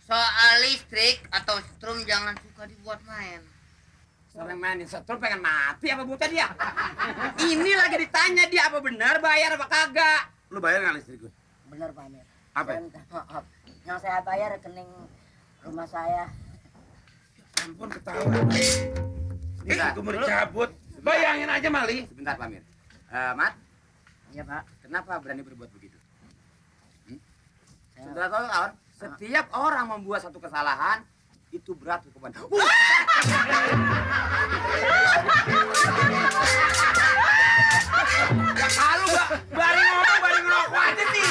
Soal listrik atau strum jangan suka dibuat main. Sering mainin setrum pengen mati apa buta dia? Ini lagi ditanya dia apa benar bayar apa kagak? Lu bayar nggak listrik gue? Bener Pak Amir. Apa? Saya minta maaf. Yang saya bayar rekening rumah saya. Ampun ketawa. Gue mau dicabut. Bayangin aja Mali. Sebentar Pak Amir. Mat, Iya Pak. kenapa berani berbuat begitu? Saya... Sudah tahu kawan, setiap orang membuat satu kesalahan itu berat hukuman. Ya kalau gak bari ngomong bari ngerokok aja sih.